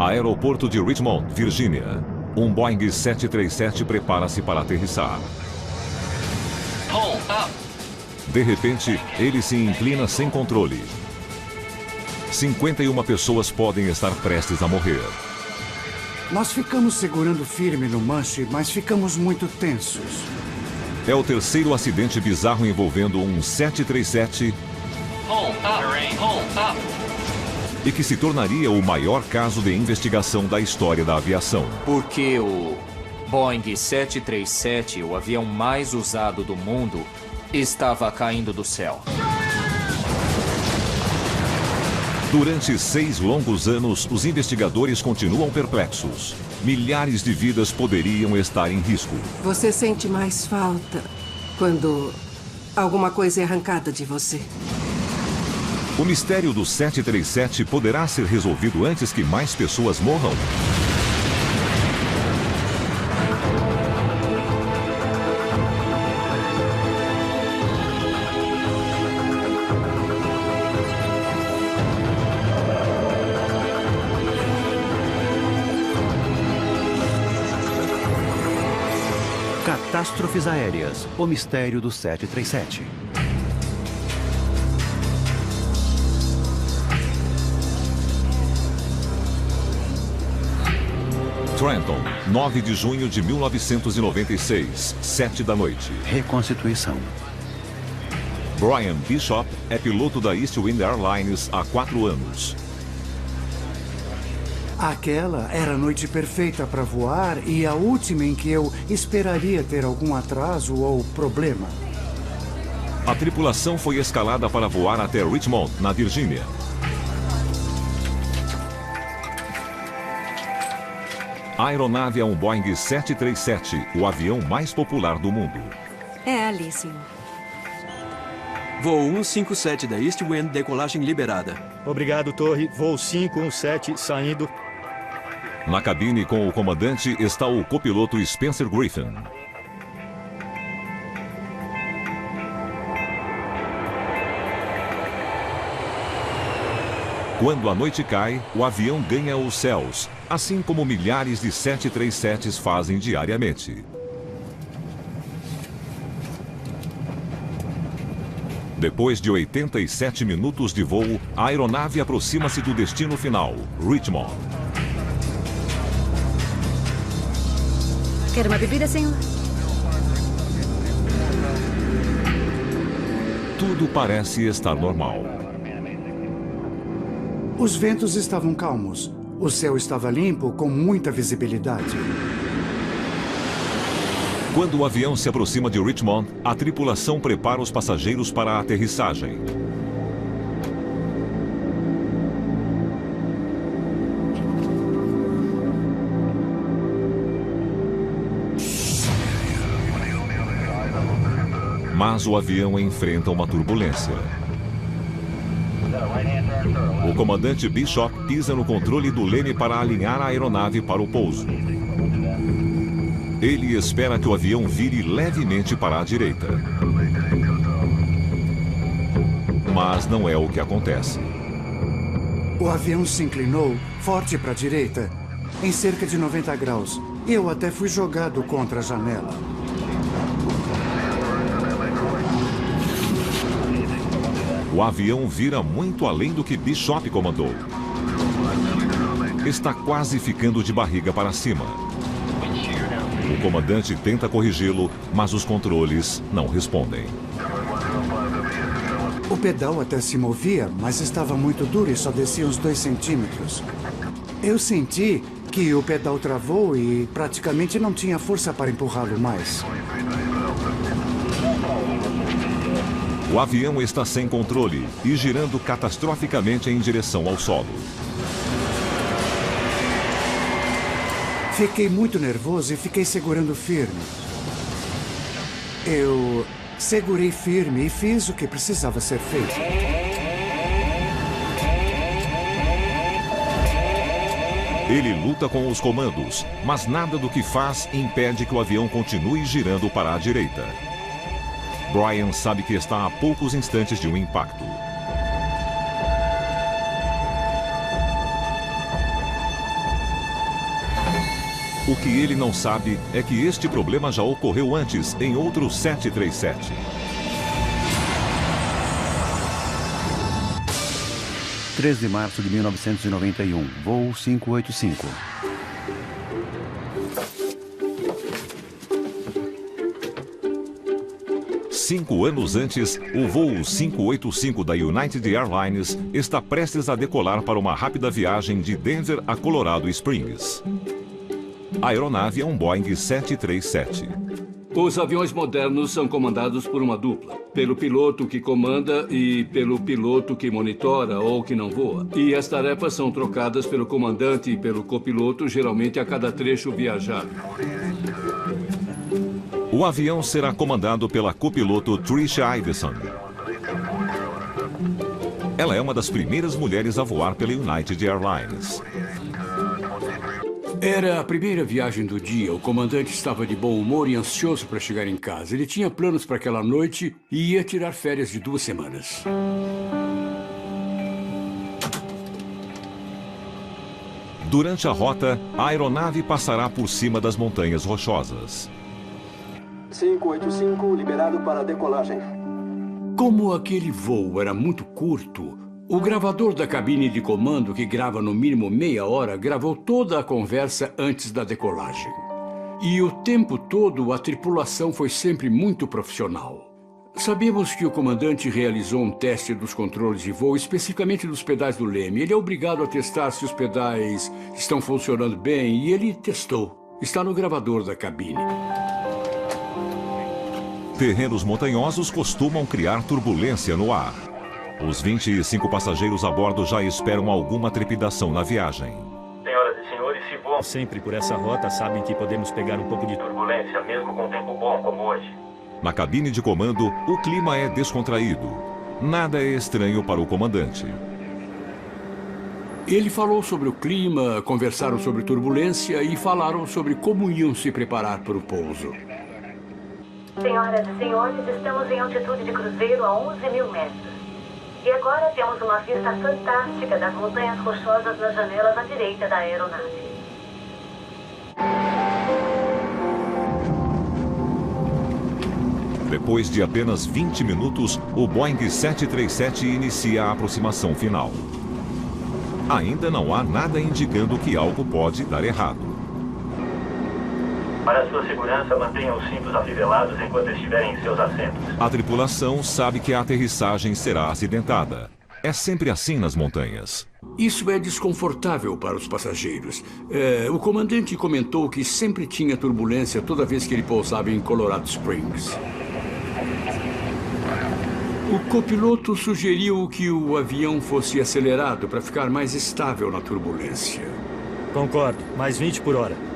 Aeroporto de Richmond, Virgínia. Um Boeing 737 prepara-se para aterrissar. De repente, ele se inclina sem controle. 51 pessoas podem estar prestes a morrer. Nós ficamos segurando firme no manche, mas ficamos muito tensos. É o terceiro acidente bizarro envolvendo um 737 e que se tornaria o maior caso de investigação da história da aviação. Porque o Boeing 737, o avião mais usado do mundo, estava caindo do céu. Durante 6 longos anos, os investigadores continuam perplexos. Milhares de vidas poderiam estar em risco. Você sente mais falta quando alguma coisa é arrancada de você. O mistério do 737 poderá ser resolvido antes que mais pessoas morram? Catástrofes aéreas. O mistério do 737. Trenton, 9 de junho de 1996, 7 da noite. Reconstituição. Brian Bishop é piloto da Eastwind Airlines há 4 anos. Aquela era a noite perfeita para voar e a última em que eu esperaria ter algum atraso ou problema. A tripulação foi escalada para voar até Richmond, na Virgínia. A aeronave é um Boeing 737, o avião mais popular do mundo. É ali, senhor. Voo 157 da Eastwind, decolagem liberada. Obrigado, torre. Voo 517, saindo. Na cabine com o comandante está o copiloto Spencer Griffin. Quando a noite cai, o avião ganha os céus, assim como milhares de 737s fazem diariamente. Depois de 87 minutos de voo, a aeronave aproxima-se do destino final, Richmond. Quer uma bebida, senhor? Tudo parece estar normal. Os ventos estavam calmos. O céu estava limpo, com muita visibilidade. Quando o avião se aproxima de Richmond, a tripulação prepara os passageiros para a aterrissagem. Mas o avião enfrenta uma turbulência. O comandante Bishop pisa no controle do leme para alinhar a aeronave para o pouso. Ele espera que o avião vire levemente para a direita. Mas não é o que acontece. O avião se inclinou forte para a direita, em cerca de 90 graus. Eu até fui jogado contra a janela. O avião vira muito além do que Bishop comandou. Está quase ficando de barriga para cima. O comandante tenta corrigi-lo, mas os controles não respondem. O pedal até se movia, mas estava muito duro e só descia uns 2 centímetros. Eu senti que o pedal travou e praticamente não tinha força para empurrá-lo mais. O avião está sem controle e girando catastroficamente em direção ao solo. Fiquei muito nervoso e fiquei segurando firme. Eu segurei firme e fiz o que precisava ser feito. Ele luta com os comandos, mas nada do que faz impede que o avião continue girando para a direita. Brian sabe que está a poucos instantes de um impacto. O que ele não sabe é que este problema já ocorreu antes em outro 737. 3 de março de 1991, voo 585. Cinco anos antes, o voo 585 da United Airlines está prestes a decolar para uma rápida viagem de Denver a Colorado Springs. A aeronave é um Boeing 737. Os aviões modernos são comandados por uma dupla. Pelo piloto que comanda e pelo piloto que monitora ou que não voa. E as tarefas são trocadas pelo comandante e pelo copiloto, geralmente a cada trecho viajado. O avião será comandado pela copiloto Tricia Iveson. Ela é uma das primeiras mulheres a voar pela United Airlines. Era a primeira viagem do dia. O comandante estava de bom humor e ansioso para chegar em casa. Ele tinha planos para aquela noite e ia tirar férias de 2 semanas. Durante a rota, a aeronave passará por cima das montanhas rochosas. 585, liberado para decolagem. Como aquele voo era muito curto, o gravador da cabine de comando, que grava no mínimo meia hora, gravou toda a conversa antes da decolagem. E o tempo todo, a tripulação foi sempre muito profissional. Sabemos que o comandante realizou um teste dos controles de voo, especificamente dos pedais do leme. Ele é obrigado a testar se os pedais estão funcionando bem, e ele testou. Está no gravador da cabine. Terrenos montanhosos costumam criar turbulência no ar. Os 25 passageiros a bordo já esperam alguma trepidação na viagem. Senhoras e senhores, se voam sempre por essa rota, sabem que podemos pegar um pouco de turbulência, mesmo com tempo bom como hoje. Na cabine de comando, o clima é descontraído. Nada é estranho para o comandante. Ele falou sobre o clima, conversaram sobre turbulência e falaram sobre como iam se preparar para o pouso. Senhoras e senhores, estamos em altitude de cruzeiro a 11 mil metros. E agora temos uma vista fantástica das montanhas rochosas nas janelas à direita da aeronave. Depois de apenas 20 minutos, o Boeing 737 inicia a aproximação final. Ainda não há nada indicando que algo pode dar errado. Para sua segurança, mantenham os cintos afivelados enquanto estiverem em seus assentos. A tripulação sabe que a aterrissagem será acidentada. É sempre assim nas montanhas. Isso é desconfortável para os passageiros. O comandante comentou que sempre tinha turbulência toda vez que ele pousava em Colorado Springs. O copiloto sugeriu que o avião fosse acelerado para ficar mais estável na turbulência. Concordo. Mais 20 por hora.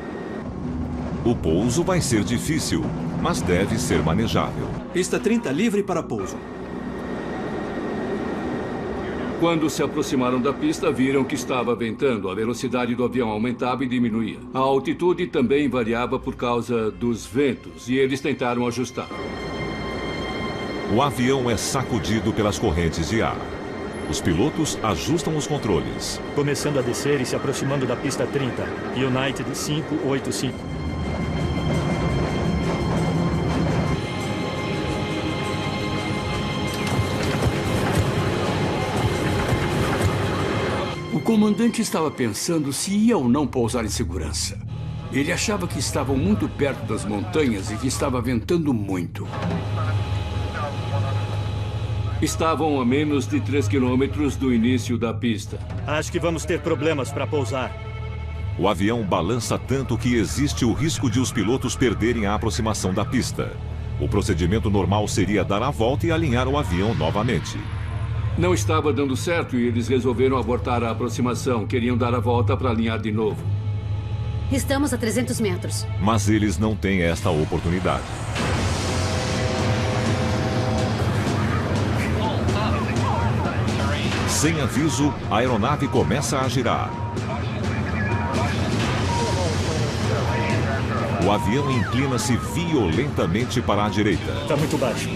O pouso vai ser difícil, mas deve ser manejável. Pista 30 livre para pouso. Quando se aproximaram da pista, viram que estava ventando. A velocidade do avião aumentava e diminuía. A altitude também variava por causa dos ventos, e eles tentaram ajustar. O avião é sacudido pelas correntes de ar. Os pilotos ajustam os controles. Começando a descer e se aproximando da pista 30. United 585. O comandante estava pensando se ia ou não pousar em segurança. Ele achava que estavam muito perto das montanhas e que estava ventando muito. Estavam a menos de 3 quilômetros do início da pista. Acho que vamos ter problemas para pousar. O avião balança tanto que existe o risco de os pilotos perderem a aproximação da pista. O procedimento normal seria dar a volta e alinhar o avião novamente. Não estava dando certo e eles resolveram abortar a aproximação. Queriam dar a volta para alinhar de novo. Estamos a 300 metros. Mas eles não têm esta oportunidade. Sem aviso, a aeronave começa a girar. O avião inclina-se violentamente para a direita. Está muito baixo.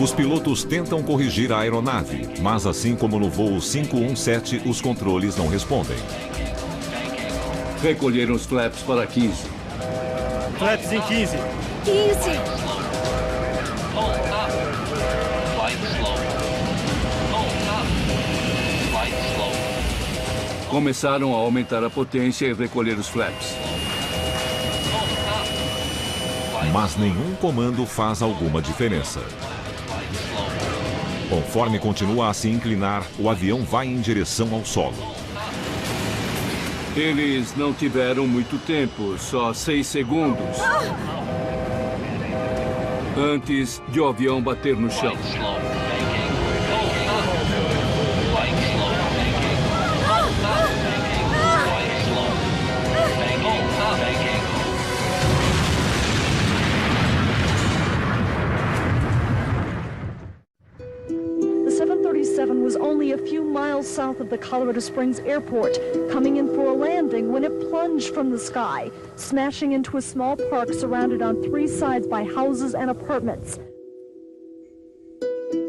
Os pilotos tentam corrigir a aeronave, mas assim como no voo 517, os controles não respondem. Recolheram os flaps para 15. Flaps em 15. 15. Começaram a aumentar a potência e recolher os flaps. Mas nenhum comando faz alguma diferença. Conforme continua a se inclinar, o avião vai em direção ao solo. Eles não tiveram muito tempo, só 6 segundos. Antes de o avião bater no chão. The 737 was only a few miles south of the Colorado Springs airport, coming in for a landing when it plunged from the sky, smashing into a small park surrounded on 3 sides by houses and apartments.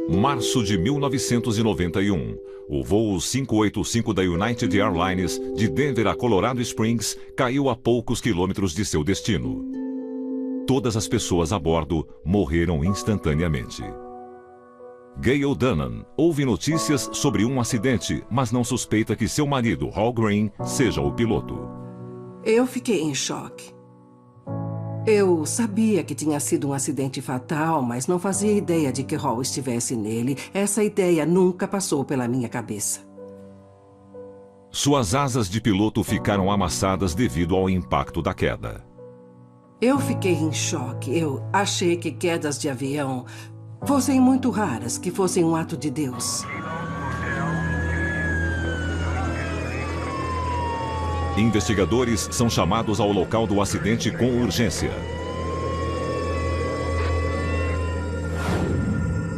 Março de 1991. O voo 585 da United Airlines de Denver a Colorado Springs caiu a poucos quilômetros de seu destino. Todas as pessoas a bordo morreram instantaneamente. Gail Dunham ouve notícias sobre um acidente, mas não suspeita que seu marido, Hal Green, seja o piloto. Eu fiquei em choque. Eu sabia que tinha sido um acidente fatal, mas não fazia ideia de que Hal estivesse nele. Essa ideia nunca passou pela minha cabeça. Suas asas de piloto ficaram amassadas devido ao impacto da queda. Eu fiquei em choque. Eu achei que quedas de avião fossem muito raras, que fossem um ato de Deus. Investigadores são chamados ao local do acidente com urgência.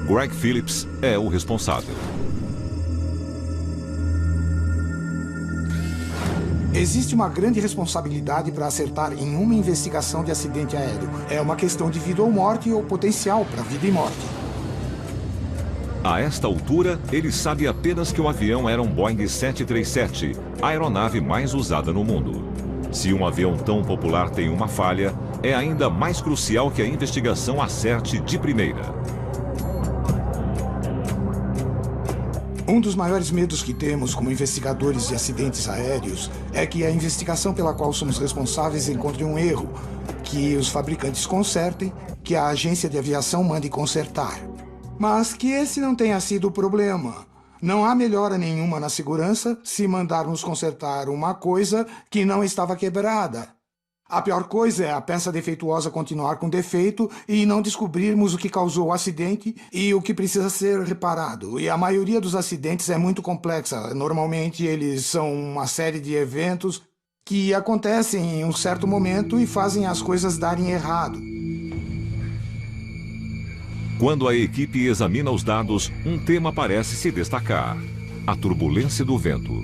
Greg Phillips é o responsável. Existe uma grande responsabilidade para acertar em uma investigação de acidente aéreo. É uma questão de vida ou morte ou potencial para vida e morte. A esta altura, ele sabe apenas que o avião era um Boeing 737, a aeronave mais usada no mundo. Se um avião tão popular tem uma falha, é ainda mais crucial que a investigação acerte de primeira. Um dos maiores medos que temos como investigadores de acidentes aéreos é que a investigação pela qual somos responsáveis encontre um erro, que os fabricantes consertem, que a agência de aviação mande consertar. Mas que esse não tenha sido o problema. Não há melhora nenhuma na segurança se mandarmos consertar uma coisa que não estava quebrada. A pior coisa é a peça defeituosa continuar com defeito e não descobrirmos o que causou o acidente e o que precisa ser reparado. E a maioria dos acidentes é muito complexa. Normalmente eles são uma série de eventos que acontecem em um certo momento e fazem as coisas darem errado. Quando a equipe examina os dados, um tema parece se destacar: a turbulência do vento.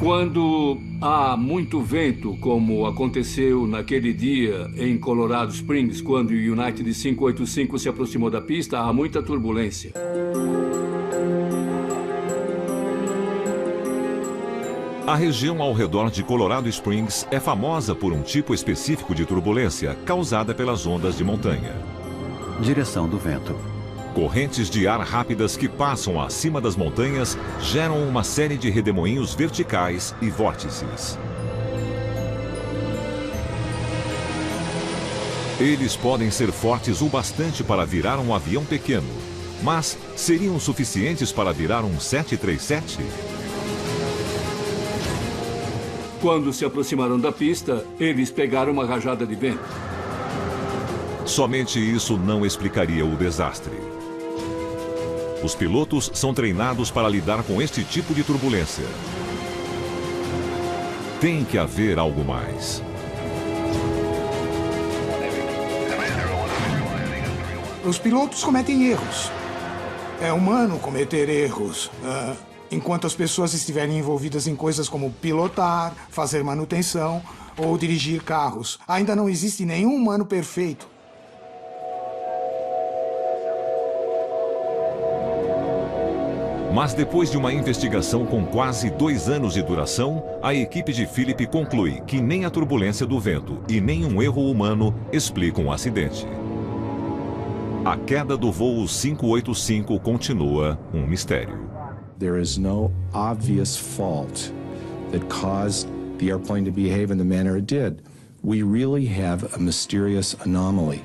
Quando há muito vento, como aconteceu naquele dia em Colorado Springs, quando o United 585 se aproximou da pista, há muita turbulência. A região ao redor de Colorado Springs é famosa por um tipo específico de turbulência causada pelas ondas de montanha. Direção do vento. Correntes de ar rápidas que passam acima das montanhas geram uma série de redemoinhos verticais e vórtices. Eles podem ser fortes o bastante para virar um avião pequeno, mas seriam suficientes para virar um 737? Quando se aproximaram da pista, eles pegaram uma rajada de vento. Somente isso não explicaria o desastre. Os pilotos são treinados para lidar com este tipo de turbulência. Tem que haver algo mais. Os pilotos cometem erros. É humano cometer erros. Enquanto as pessoas estiverem envolvidas em coisas como pilotar, fazer manutenção ou dirigir carros, ainda não existe nenhum humano perfeito. Mas depois de uma investigação com quase 2 anos de duração, a equipe de Philip conclui que nem a turbulência do vento e nem um erro humano explicam o acidente. A queda do voo 585 continua um mistério. There is no obvious fault that caused the airplane to behave in the manner it did. We really have a mysterious anomaly.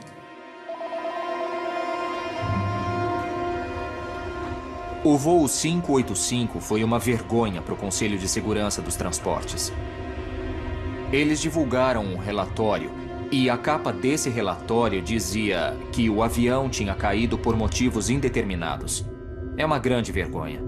O voo 585 foi uma vergonha para o Conselho de Segurança dos Transportes. Eles divulgaram um relatório e a capa desse relatório dizia que o avião tinha caído por motivos indeterminados. É uma grande vergonha.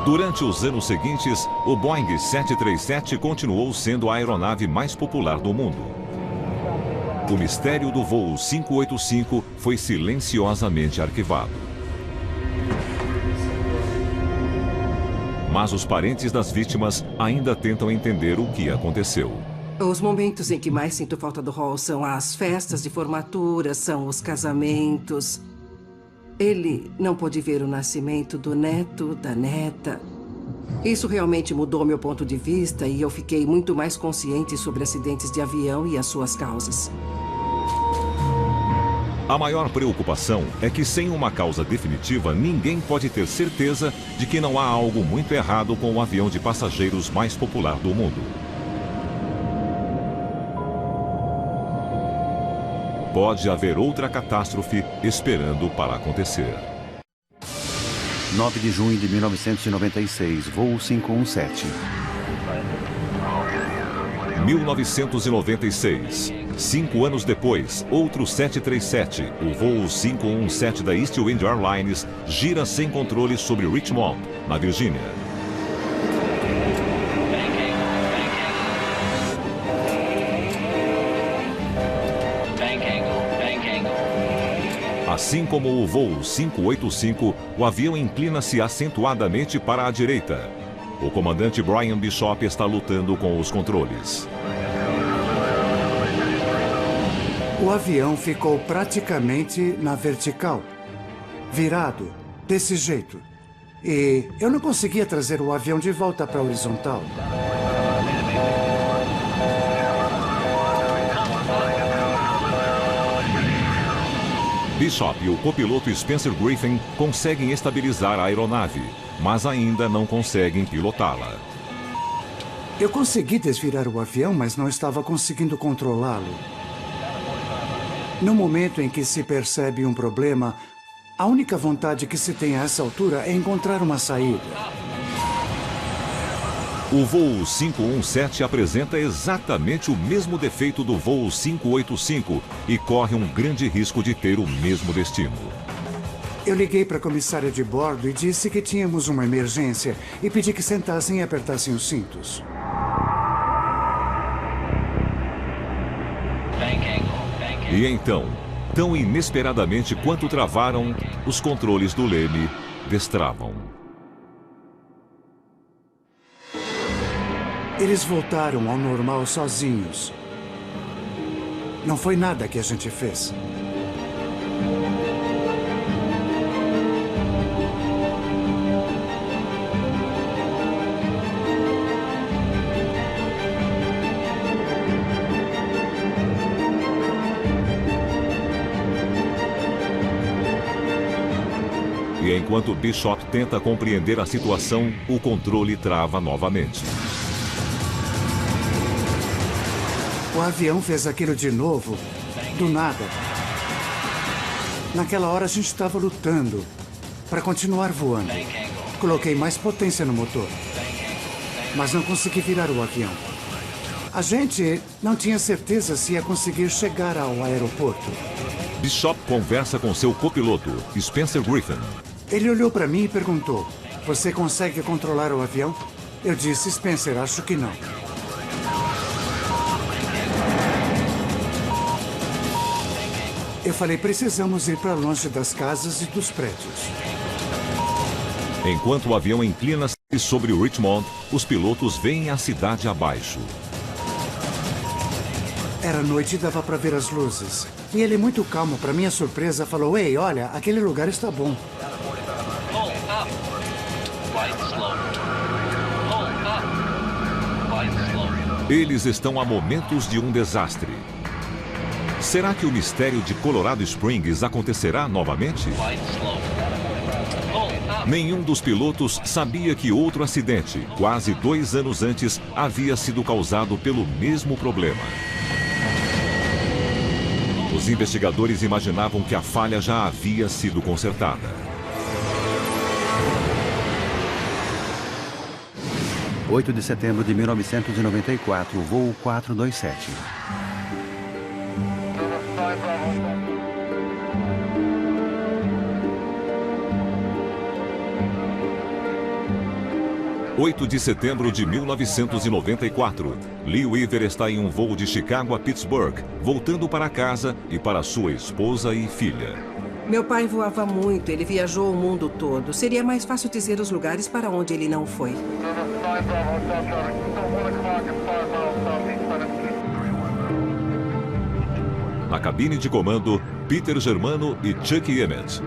Durante os anos seguintes, o Boeing 737 continuou sendo a aeronave mais popular do mundo. O mistério do voo 585 foi silenciosamente arquivado. Mas os parentes das vítimas ainda tentam entender o que aconteceu. Os momentos em que mais sinto falta do Hall são as festas de formatura, são os casamentos. Ele não pôde ver o nascimento do neto, da neta. Isso realmente mudou meu ponto de vista e eu fiquei muito mais consciente sobre acidentes de avião e as suas causas. A maior preocupação é que sem uma causa definitiva, ninguém pode ter certeza de que não há algo muito errado com o avião de passageiros mais popular do mundo. Pode haver outra catástrofe esperando para acontecer. 9 de junho de 1996, voo 517. 1996. 5 anos depois, outro 737, o voo 517 da East Wind Airlines, gira sem controle sobre Richmond, na Virgínia. Assim como o voo 585, o avião inclina-se acentuadamente para a direita. O comandante Brian Bishop está lutando com os controles. O avião ficou praticamente na vertical, virado, desse jeito. E eu não conseguia trazer o avião de volta para a horizontal. Bishop e o copiloto Spencer Griffin conseguem estabilizar a aeronave, mas ainda não conseguem pilotá-la. Eu consegui desvirar o avião, mas não estava conseguindo controlá-lo. No momento em que se percebe um problema, a única vontade que se tem a essa altura é encontrar uma saída. O voo 517 apresenta exatamente o mesmo defeito do voo 585 e corre um grande risco de ter o mesmo destino. Eu liguei para a comissária de bordo e disse que tínhamos uma emergência e pedi que sentassem e apertassem os cintos. E então, tão inesperadamente quanto travaram, os controles do leme destravam. Eles voltaram ao normal sozinhos. Não foi nada que a gente fez. E enquanto Bishop tenta compreender a situação, o controle trava novamente. O avião fez aquilo de novo, do nada. Naquela hora a gente estava lutando para continuar voando. Coloquei mais potência no motor, mas não consegui virar o avião. A gente não tinha certeza se ia conseguir chegar ao aeroporto. Bishop conversa com seu copiloto, Spencer Griffin. Ele olhou para mim e perguntou: "Você consegue controlar o avião?" Eu disse: "Spencer, acho que não." Eu falei: "Precisamos ir para longe das casas e dos prédios." Enquanto o avião inclina-se sobre Richmond, os pilotos veem a cidade abaixo. Era noite e dava para ver as luzes. E ele, muito calmo, para minha surpresa, falou: "Ei, olha, aquele lugar está bom." Eles estão a momentos de um desastre. Será que o mistério de Colorado Springs acontecerá novamente? Nenhum dos pilotos sabia que outro acidente, quase 2 anos antes, havia sido causado pelo mesmo problema. Os investigadores imaginavam que a falha já havia sido consertada. 8 de setembro de 1994, voo 427. – 8 de setembro de 1994. Lee Weaver está em um voo de Chicago a Pittsburgh, voltando para casa e para sua esposa e filha. Meu pai voava muito, ele viajou o mundo todo. Seria mais fácil dizer os lugares para onde ele não foi. Na cabine de comando, Peter Germano e Chuck Emmett.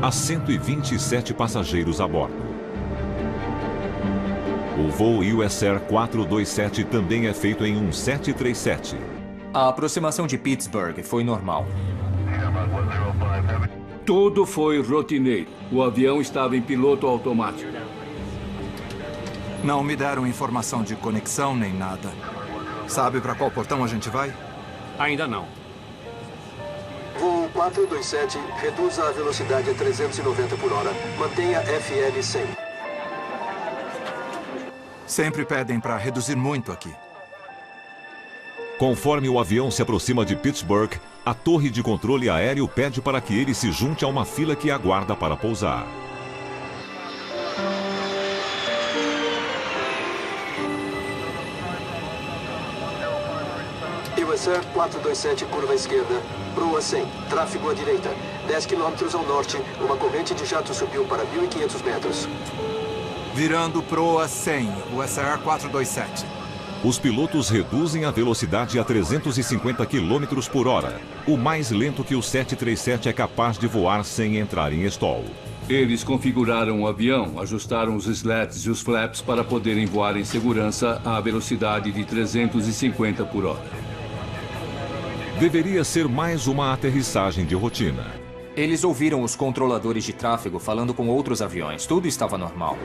Há 127 passageiros a bordo. O voo US Air 427 também é feito em um 737. A aproximação de Pittsburgh foi normal. Tudo foi rotineiro. O avião estava em piloto automático. Não me deram informação de conexão nem nada. Sabe para qual portão a gente vai? Ainda não. Voo 427, reduza a velocidade a 390 por hora. Mantenha FL 100. Sempre pedem para reduzir muito aqui. Conforme o avião se aproxima de Pittsburgh, a torre de controle aéreo pede para que ele se junte a uma fila que aguarda para pousar. US Air 427, curva à esquerda. Proa 100, tráfego à direita. 10 km ao norte, uma corrente de jato subiu para 1.500 metros. Virando proa 100, US Air 427. Os pilotos reduzem a velocidade a 350 km por hora, o mais lento que o 737 é capaz de voar sem entrar em stall. Eles configuraram o avião, ajustaram os slats e os flaps para poderem voar em segurança à velocidade de 350 por hora. Deveria ser mais uma aterrissagem de rotina. Eles ouviram os controladores de tráfego falando com outros aviões. Tudo estava normal.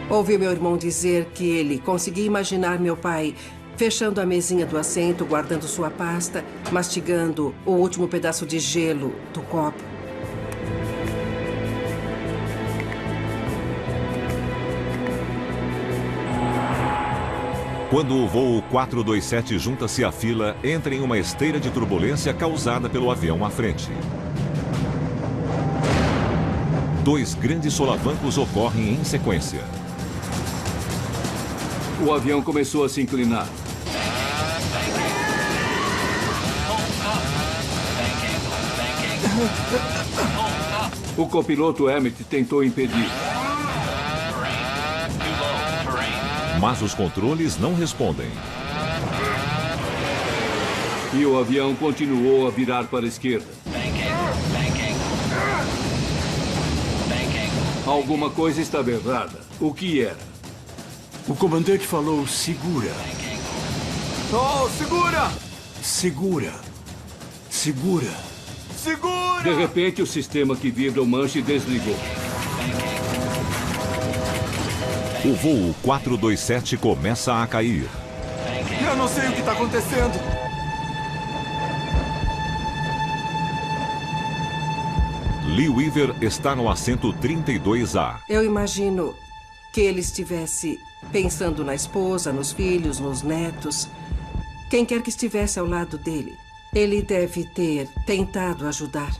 Ouvi meu irmão dizer que ele conseguia imaginar meu pai fechando a mesinha do assento, guardando sua pasta, mastigando o último pedaço de gelo do copo. Quando o voo 427 junta-se à fila, entra em uma esteira de turbulência causada pelo avião à frente. 2 grandes solavancos ocorrem em sequência. O avião começou a se inclinar. O copiloto Emmett tentou impedir. Mas os controles não respondem. E o avião continuou a virar para a esquerda. Alguma coisa estava errada. O que era? O comandante falou, segura. Oh, segura! Segura. Segura. Segura! De repente, o sistema que vibra o manche desligou. O voo 427 começa a cair. Eu não sei o que está acontecendo. Lee Weaver está no assento 32A. Eu imagino que ele estivesse pensando na esposa, nos filhos, nos netos. Quem quer que estivesse ao lado dele, ele deve ter tentado ajudar.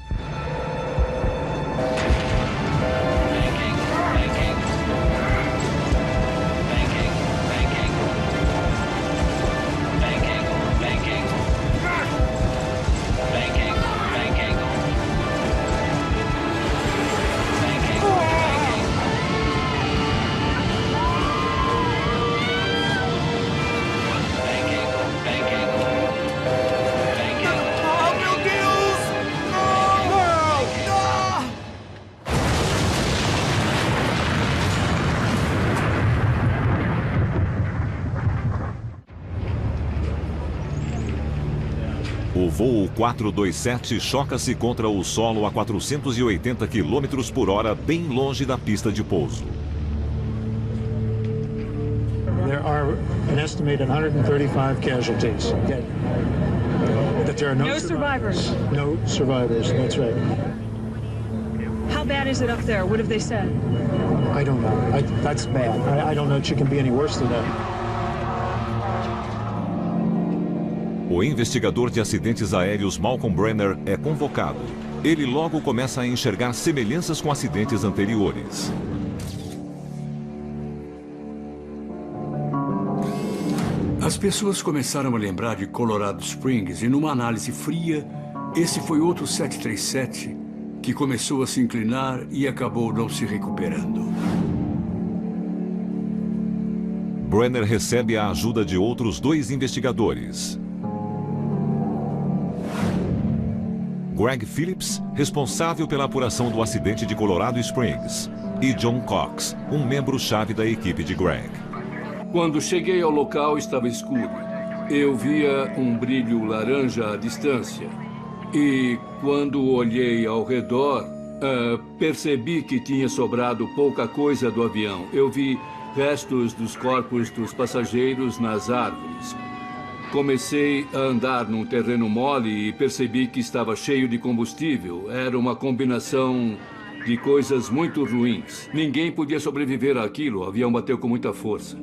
O voo 427 choca-se contra o solo a 480 km por hora, bem longe da pista de pouso. There are an estimated 135 casualties. Okay. That there are no survivors. No survivors, that's right. How bad is it up there? What have they said? I don't know. That's bad. I don't know if it can be any worse than that. O investigador de acidentes aéreos Malcolm Brenner é convocado. Ele logo começa a enxergar semelhanças com acidentes anteriores. As pessoas começaram a lembrar de Colorado Springs e, numa análise fria, esse foi outro 737 que começou a se inclinar e acabou não se recuperando. Brenner recebe a ajuda de outros 2 investigadores. Greg Phillips, responsável pela apuração do acidente de Colorado Springs, e John Cox, um membro-chave da equipe de Greg. Quando cheguei ao local, estava escuro. Eu via um brilho laranja à distância. E quando olhei ao redor, percebi que tinha sobrado pouca coisa do avião. Eu vi restos dos corpos dos passageiros nas árvores. Comecei a andar num terreno mole e percebi que estava cheio de combustível. Era uma combinação de coisas muito ruins. Ninguém podia sobreviver àquilo. O avião bateu com muita força.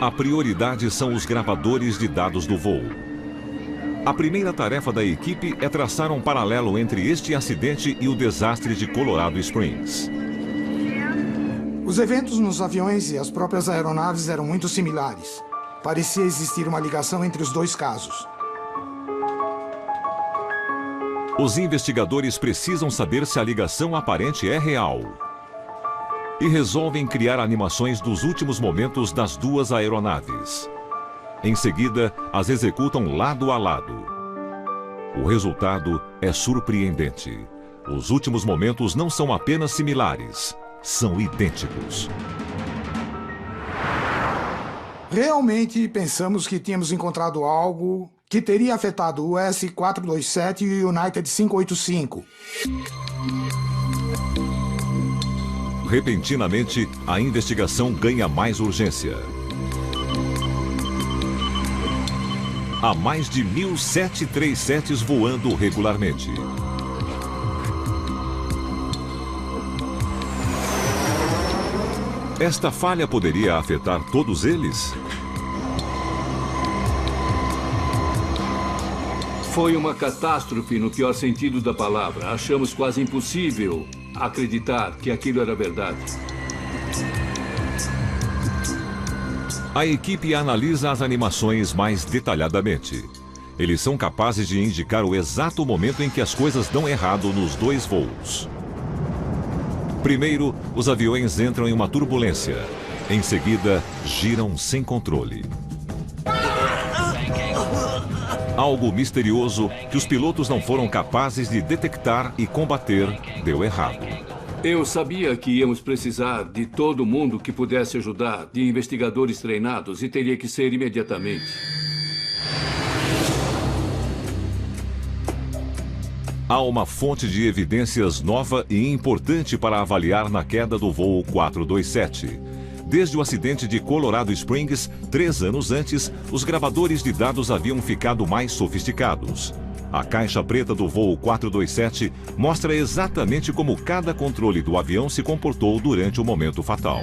A prioridade são os gravadores de dados do voo. A primeira tarefa da equipe é traçar um paralelo entre este acidente e o desastre de Colorado Springs. Os eventos nos aviões e as próprias aeronaves eram muito similares. Parecia existir uma ligação entre os 2 casos. Os investigadores precisam saber se a ligação aparente é real. E resolvem criar animações dos últimos momentos das 2 aeronaves. Em seguida, as executam lado a lado. O resultado é surpreendente. Os últimos momentos não são apenas similares, são idênticos. Realmente pensamos que tínhamos encontrado algo que teria afetado o S-427 e o United 585. Repentinamente, a investigação ganha mais urgência. Há mais de 1.000 737s voando regularmente. Esta falha poderia afetar todos eles? Foi uma catástrofe no pior sentido da palavra. Achamos quase impossível acreditar que aquilo era verdade. A equipe analisa as animações mais detalhadamente. Eles são capazes de indicar o exato momento em que as coisas dão errado nos 2 voos. Primeiro, os aviões entram em uma turbulência. Em seguida, giram sem controle. Algo misterioso que os pilotos não foram capazes de detectar e combater deu errado. Eu sabia que íamos precisar de todo mundo que pudesse ajudar, de investigadores treinados, e teria que ser imediatamente. Há uma fonte de evidências nova e importante para avaliar na queda do voo 427. Desde o acidente de Colorado Springs, 3 anos antes, os gravadores de dados haviam ficado mais sofisticados. A caixa preta do voo 427 mostra exatamente como cada controle do avião se comportou durante o momento fatal.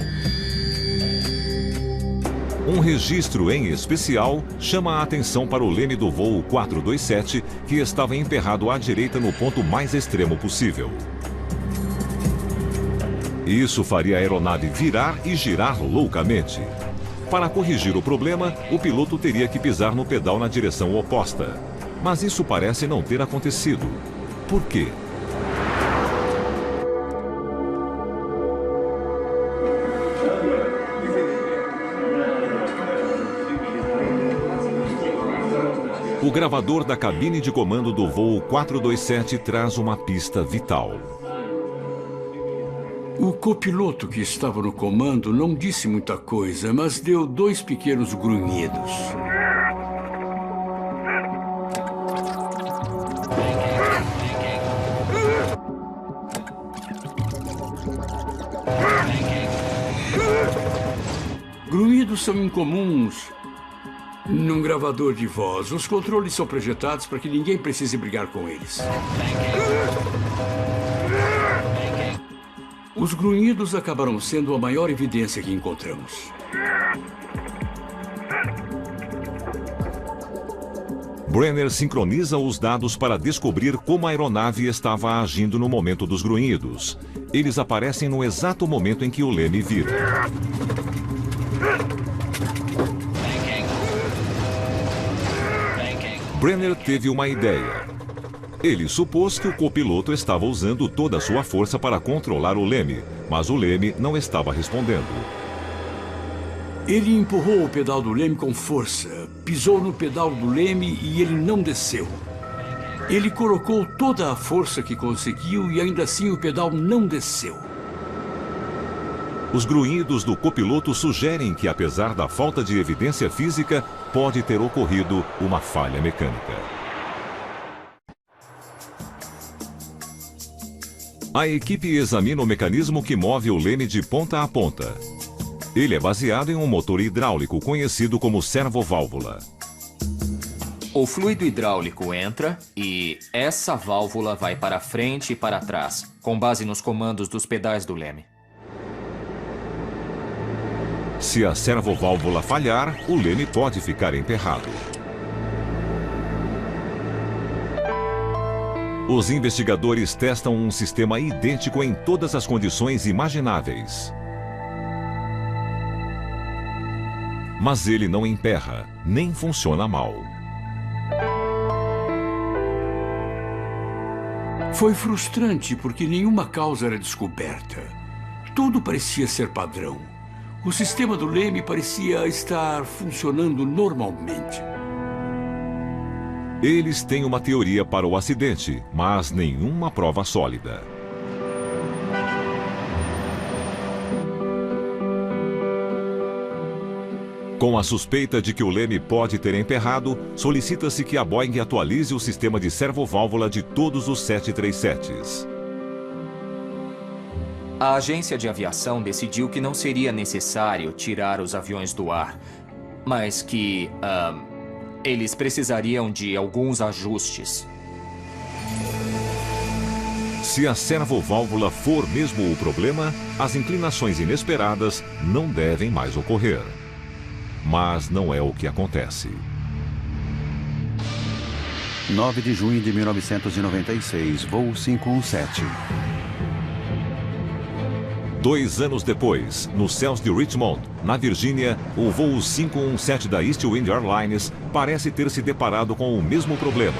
Um registro em especial chama a atenção para o leme do voo 427, que estava emperrado à direita no ponto mais extremo possível. Isso faria a aeronave virar e girar loucamente. Para corrigir o problema, o piloto teria que pisar no pedal na direção oposta. Mas isso parece não ter acontecido. Por quê? O gravador da cabine de comando do voo 427 traz uma pista vital. O copiloto que estava no comando não disse muita coisa, mas deu 2 pequenos grunhidos. comandos são incomuns num gravador de voz. Os controles são projetados para que ninguém precise brigar com eles. Os grunhidos acabaram sendo a maior evidência que encontramos. Brenner sincroniza os dados para descobrir como a aeronave estava agindo no momento dos grunhidos. Eles aparecem no exato momento em que o leme vira. Brenner teve uma ideia. Ele supôs que o copiloto estava usando toda a sua força para controlar o leme, mas o leme não estava respondendo. Ele empurrou o pedal do leme com força, pisou no pedal do leme e ele não desceu. Ele colocou toda a força que conseguiu e ainda assim o pedal não desceu. Os grunhidos do copiloto sugerem que, apesar da falta de evidência física, pode ter ocorrido uma falha mecânica. A equipe examina o mecanismo que move o leme de ponta a ponta. Ele é baseado em um motor hidráulico conhecido como servoválvula. O fluido hidráulico entra e essa válvula vai para frente e para trás, com base nos comandos dos pedais do leme. Se a servoválvula falhar, o leme pode ficar emperrado. Os investigadores testam um sistema idêntico em todas as condições imagináveis. Mas ele não emperra, nem funciona mal. Foi frustrante porque nenhuma causa era descoberta. Tudo parecia ser padrão. O sistema do leme parecia estar funcionando normalmente. Eles têm uma teoria para o acidente, mas nenhuma prova sólida. Com a suspeita de que o leme pode ter emperrado, solicita-se que a Boeing atualize o sistema de servoválvula de todos os 737s. A agência de aviação decidiu que não seria necessário tirar os aviões do ar, mas que eles precisariam de alguns ajustes. Se a servoválvula for mesmo o problema, as inclinações inesperadas não devem mais ocorrer. Mas não é o que acontece. 9 de junho de 1996, voo 517. 2 anos depois, nos céus de Richmond, na Virgínia, o voo 517 da East Wind Airlines parece ter se deparado com o mesmo problema.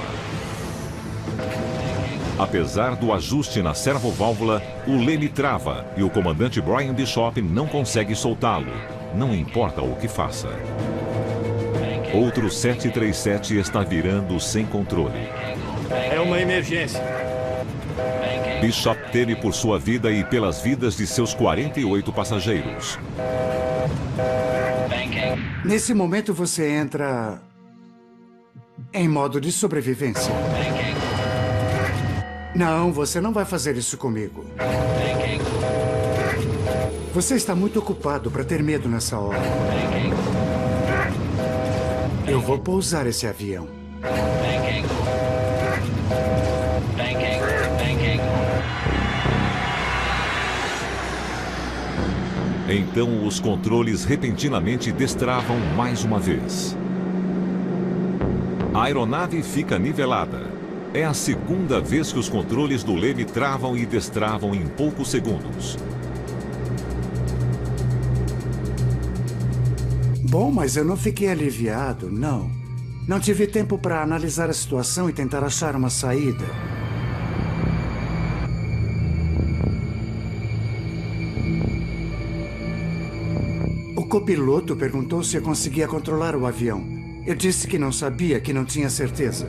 Apesar do ajuste na servoválvula, o leme trava e o comandante Brian Bishop não consegue soltá-lo, não importa o que faça. Outro 737 está virando sem controle. É uma emergência. Bishop teme por sua vida e pelas vidas de seus 48 passageiros. Nesse momento você entra em modo de sobrevivência. Não, você não vai fazer isso comigo. Você está muito ocupado para ter medo nessa hora. Eu vou pousar esse avião. Então os controles repentinamente destravam mais uma vez. A aeronave fica nivelada. É a segunda vez que os controles do leme travam e destravam em poucos segundos. Bom, mas eu não fiquei aliviado, não. Não tive tempo para analisar a situação e tentar achar uma saída. O copiloto perguntou se eu conseguia controlar o avião. Eu disse que não sabia, que não tinha certeza.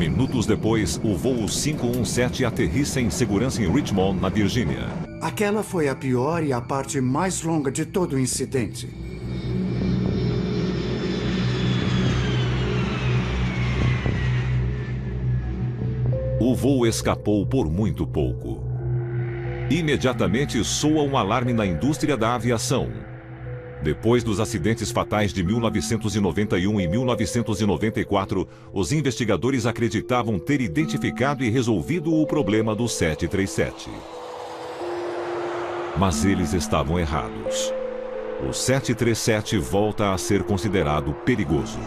Minutos depois, o voo 517 aterrissa em segurança em Richmond, na Virgínia. Aquela foi a pior e a parte mais longa de todo o incidente. O voo escapou por muito pouco. Imediatamente soa um alarme na indústria da aviação. Depois dos acidentes fatais de 1991 e 1994, os investigadores acreditavam ter identificado e resolvido o problema do 737. Mas eles estavam errados. O 737 volta a ser considerado perigoso.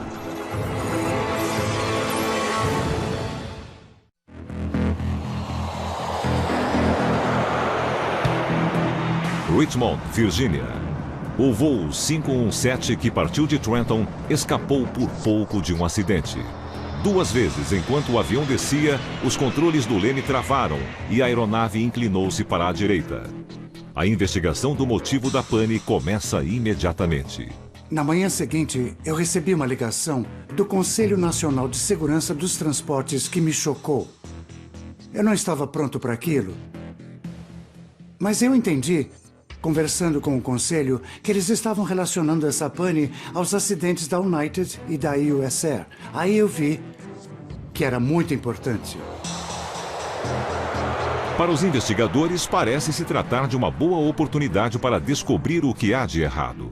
Richmond, Virgínia. O voo 517 que partiu de Trenton escapou por pouco de um acidente. 2 vezes, enquanto o avião descia, os controles do leme travaram e a aeronave inclinou-se para a direita. A investigação do motivo da pane começa imediatamente. Na manhã seguinte, eu recebi uma ligação do Conselho Nacional de Segurança dos Transportes que me chocou. Eu não estava pronto para aquilo. Mas eu entendi, conversando com o conselho, que eles estavam relacionando essa pane aos acidentes da United e da US Air. Aí eu vi que era muito importante. Para os investigadores, parece se tratar de uma boa oportunidade para descobrir o que há de errado.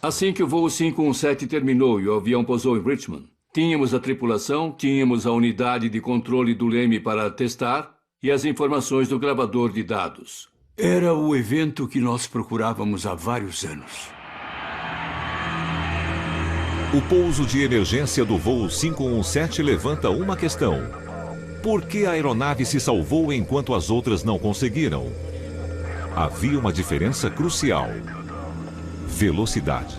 Assim que o voo 517 terminou e o avião pousou em Richmond, tínhamos a tripulação, tínhamos a unidade de controle do leme para testar e as informações do gravador de dados. Era o evento que nós procurávamos há vários anos. O pouso de emergência do voo 517 levanta uma questão. Por que a aeronave se salvou enquanto as outras não conseguiram? Havia uma diferença crucial: velocidade.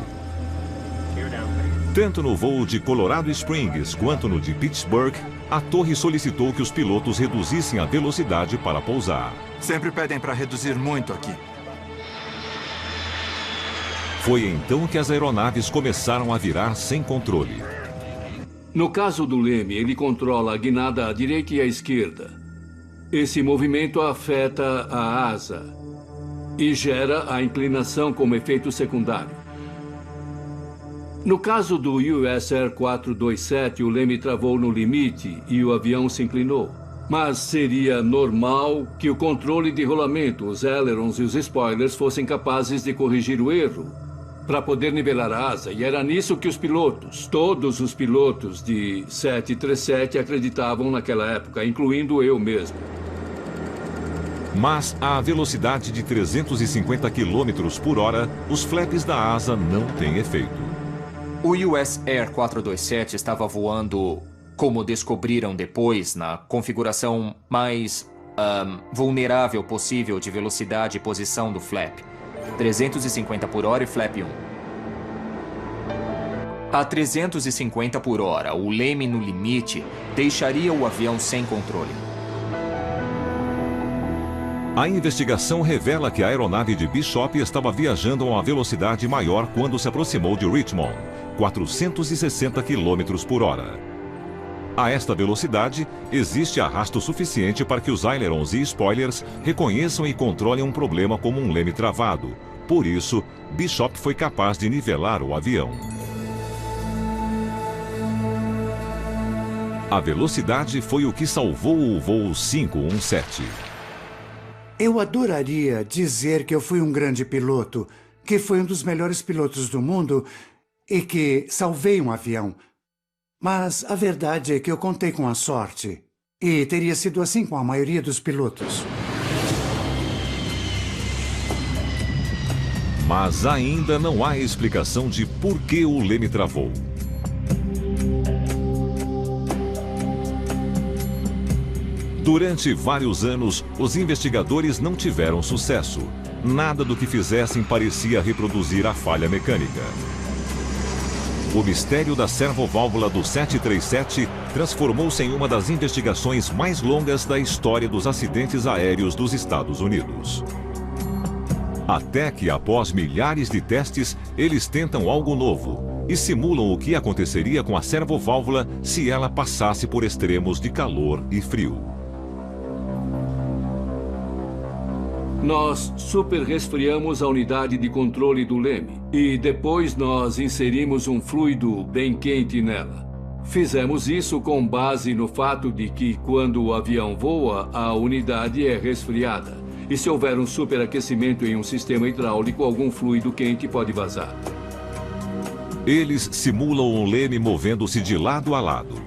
Tanto no voo de Colorado Springs quanto no de Pittsburgh, a torre solicitou que os pilotos reduzissem a velocidade para pousar. Sempre pedem para reduzir muito aqui. Foi então que as aeronaves começaram a virar sem controle. No caso do leme, ele controla a guinada à direita e à esquerda. Esse movimento afeta a asa e gera a inclinação como efeito secundário. No caso do US Air 427, o leme travou no limite e o avião se inclinou. Mas seria normal que o controle de rolamento, os ailerons e os spoilers fossem capazes de corrigir o erro para poder nivelar a asa. E era nisso que os pilotos, todos os pilotos de 737 acreditavam naquela época, incluindo eu mesmo. Mas à velocidade de 350 km por hora, os flaps da asa não têm efeito. O US Air 427 estava voando, como descobriram depois, na configuração mais vulnerável possível de velocidade e posição do flap. 350 por hora e flap 1. A 350 por hora, o leme no limite deixaria o avião sem controle. A investigação revela que a aeronave de Bishop estava viajando a uma velocidade maior quando se aproximou de Richmond, 460 km por hora. A esta velocidade, existe arrasto suficiente para que os ailerons e spoilers reconheçam e controlem um problema como um leme travado. Por isso, Bishop foi capaz de nivelar o avião. A velocidade foi o que salvou o voo 517. Eu adoraria dizer que eu fui um grande piloto, que fui um dos melhores pilotos do mundo e que salvei um avião. Mas a verdade é que eu contei com a sorte. E teria sido assim com a maioria dos pilotos. Mas ainda não há explicação de por que o leme travou. Durante vários anos, os investigadores não tiveram sucesso. Nada do que fizessem parecia reproduzir a falha mecânica. O mistério da servoválvula do 737 transformou-se em uma das investigações mais longas da história dos acidentes aéreos dos Estados Unidos. Até que, após milhares de testes, eles tentam algo novo: e simulam o que aconteceria com a servoválvula se ela passasse por extremos de calor e frio. Nós super-resfriamos a unidade de controle do leme e depois nós inserimos um fluido bem quente nela. Fizemos isso com base no fato de que quando o avião voa, a unidade é resfriada. E se houver um superaquecimento em um sistema hidráulico, algum fluido quente pode vazar. Eles simulam um leme movendo-se de lado a lado.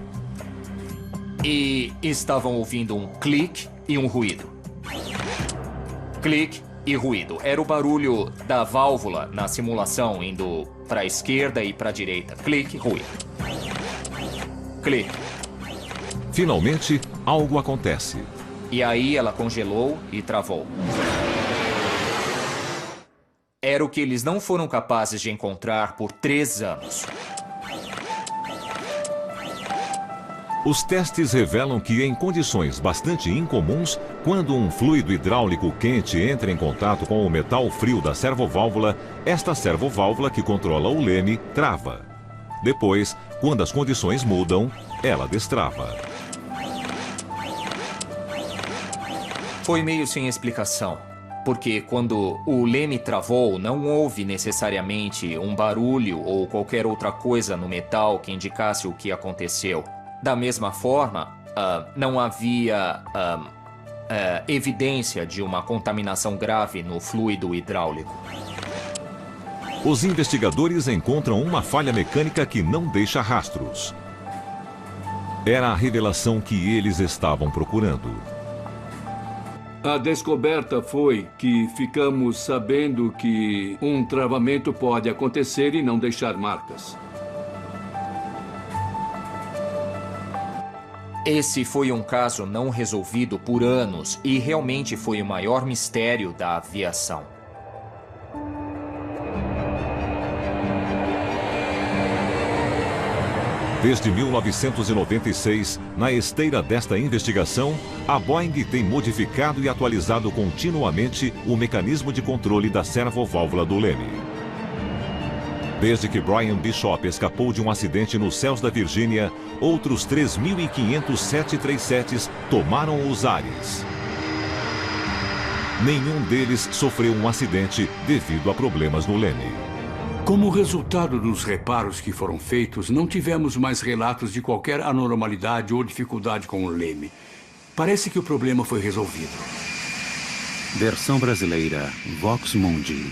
E estavam ouvindo um clique e um ruído. Clique e ruído. Era o barulho da válvula na simulação, indo para a esquerda e para a direita. Clique, ruído. Clique. Finalmente, algo acontece. E aí ela congelou e travou. Era o que eles não foram capazes de encontrar por 3 anos. Os testes revelam que, em condições bastante incomuns, quando um fluido hidráulico quente entra em contato com o metal frio da servoválvula, esta servoválvula que controla o leme trava. Depois, quando as condições mudam, ela destrava. Foi meio sem explicação, porque quando o leme travou, não houve necessariamente um barulho ou qualquer outra coisa no metal que indicasse o que aconteceu. Da mesma forma, não havia evidência de uma contaminação grave no fluido hidráulico. Os investigadores encontram uma falha mecânica que não deixa rastros. Era a revelação que eles estavam procurando. A descoberta foi que ficamos sabendo que um travamento pode acontecer e não deixar marcas. Esse foi um caso não resolvido por anos e realmente foi o maior mistério da aviação. Desde 1996, na esteira desta investigação, a Boeing tem modificado e atualizado continuamente o mecanismo de controle da servoválvula do leme. Desde que Brian Bishop escapou de um acidente nos céus da Virgínia, outros 3.500 737s tomaram os ares. Nenhum deles sofreu um acidente devido a problemas no leme. Como resultado dos reparos que foram feitos, não tivemos mais relatos de qualquer anormalidade ou dificuldade com o leme. Parece que o problema foi resolvido. Versão brasileira, Vox Mundi.